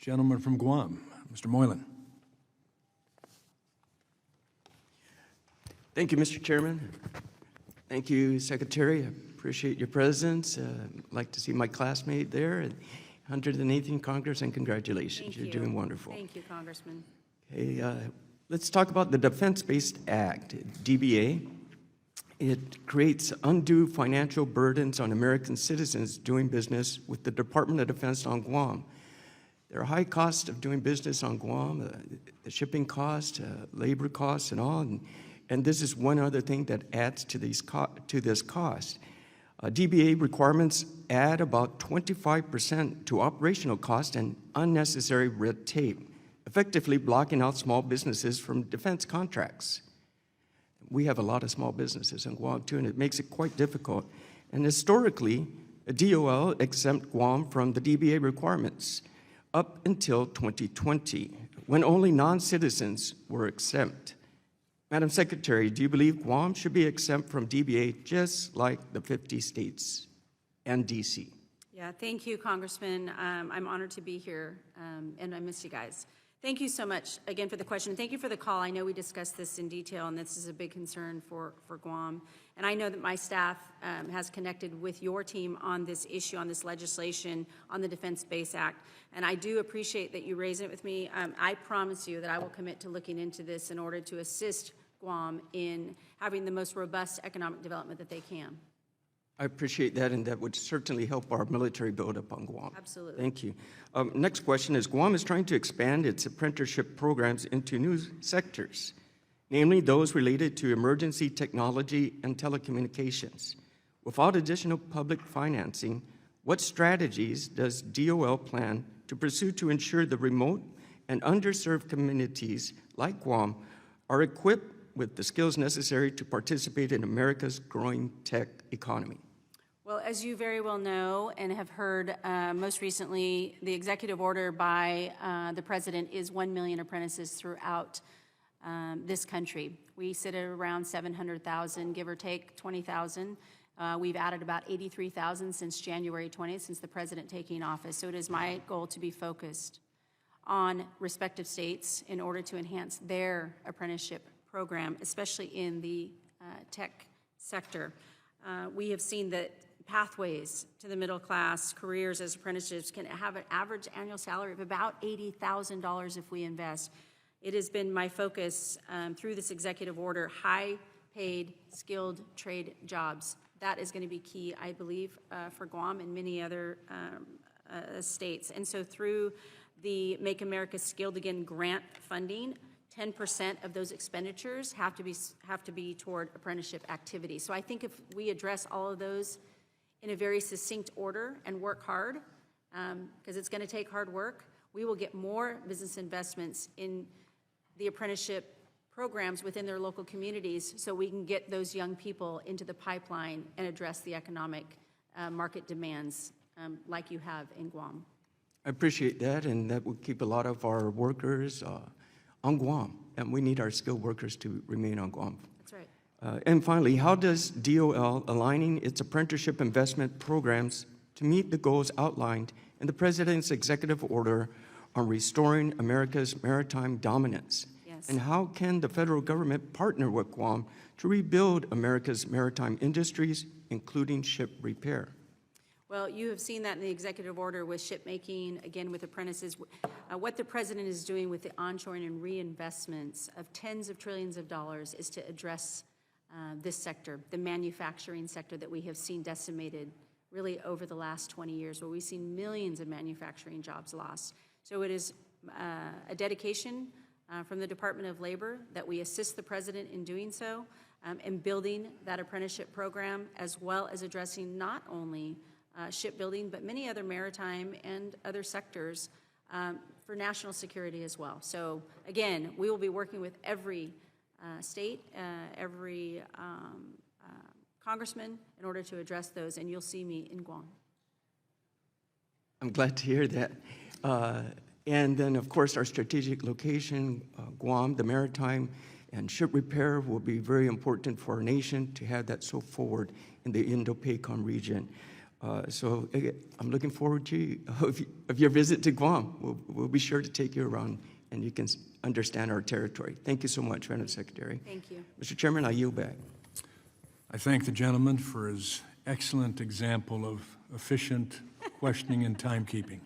Gentleman from Guam, Mr. Moylan. Thank you, Mr. Chairman. Thank you, Secretary. I appreciate your presence. I'd like to see my classmate there at 118th Congress, and congratulations. Thank you. You're doing wonderful. Thank you, Congressman. Okay, let's talk about the Defense-Based Act, DBA. It creates undue financial burdens on American citizens doing business with the Department of Defense on Guam. There are high costs of doing business on Guam, the shipping costs, labor costs, and all. And this is one other thing that adds to this cost. DBA requirements add about 25% to operational cost and unnecessary red tape, effectively blocking out small businesses from defense contracts. We have a lot of small businesses in Guam too, and it makes it quite difficult. And historically, a DOL exempt Guam from the DBA requirements up until 2020, when only non-citizens were exempt. Madam Secretary, do you believe Guam should be exempt from DBA just like the 50 states and DC? Yeah, thank you, Congressman. I'm honored to be here, and I miss you guys. Thank you so much, again, for the question. Thank you for the call. I know we discussed this in detail, and this is a big concern for Guam. And I know that my staff has connected with your team on this issue, on this legislation, on the Defense-Based Act. And I do appreciate that you raise it with me. I promise you that I will commit to looking into this in order to assist Guam in having the most robust economic development that they can. I appreciate that, and that would certainly help our military build-up on Guam. Absolutely. Thank you. Next question is, Guam is trying to expand its apprenticeship programs into new sectors, namely those related to emergency technology and telecommunications. Without additional public financing, what strategies does DOL plan to pursue to ensure the remote and underserved communities like Guam are equipped with the skills necessary to participate in America's growing tech economy? Well, as you very well know and have heard, most recently, the executive order by the president is 1 million apprentices throughout this country. We sit at around 700,000, give or take 20,000. We've added about 83,000 since January 20th, since the president taking office. So it is my goal to be focused on respective states in order to enhance their apprenticeship program, especially in the tech sector. We have seen that pathways to the middle class careers as apprentices can have an average annual salary of about $80,000 if we invest. It has been my focus through this executive order, high-paid, skilled trade jobs. That is going to be key, I believe, for Guam and many other states. And so through the Make America Skilled Again grant funding, 10% of those expenditures have to be toward apprenticeship activities. So I think if we address all of those in a very succinct order and work hard, because it's going to take hard work, we will get more business investments in the apprenticeship programs within their local communities so we can get those young people into the pipeline and address the economic market demands like you have in Guam. I appreciate that, and that will keep a lot of our workers on Guam, and we need our skilled workers to remain on Guam. That's right. And finally, how does DOL aligning its apprenticeship investment programs to meet the goals outlined in the President's executive order on restoring America's maritime dominance? Yes. And how can the federal government partner with Guam to rebuild America's maritime industries, including ship repair? Well, you have seen that in the executive order with shipmaking, again with apprentices. What the president is doing with the onshoring and reinvestments of tens of trillions of dollars is to address this sector, the manufacturing sector that we have seen decimated really over the last 20 years, where we've seen millions of manufacturing jobs lost. So it is a dedication from the Department of Labor that we assist the president in doing so and building that apprenticeship program, as well as addressing not only shipbuilding, but many other maritime and other sectors for national security as well. So again, we will be working with every state, every congressman in order to address those, and you'll see me in Guam. I'm glad to hear that. And then, of course, our strategic location, Guam, the maritime and ship repair will be very important for our nation to have that so forward in the Indo-PACOM region. So I'm looking forward to of your visit to Guam. We'll be sure to take you around and you can understand our territory. Thank you so much, Madam Secretary. Thank you. Mr. Chairman, I yield back. I thank the gentleman for his excellent example of efficient questioning and timekeeping.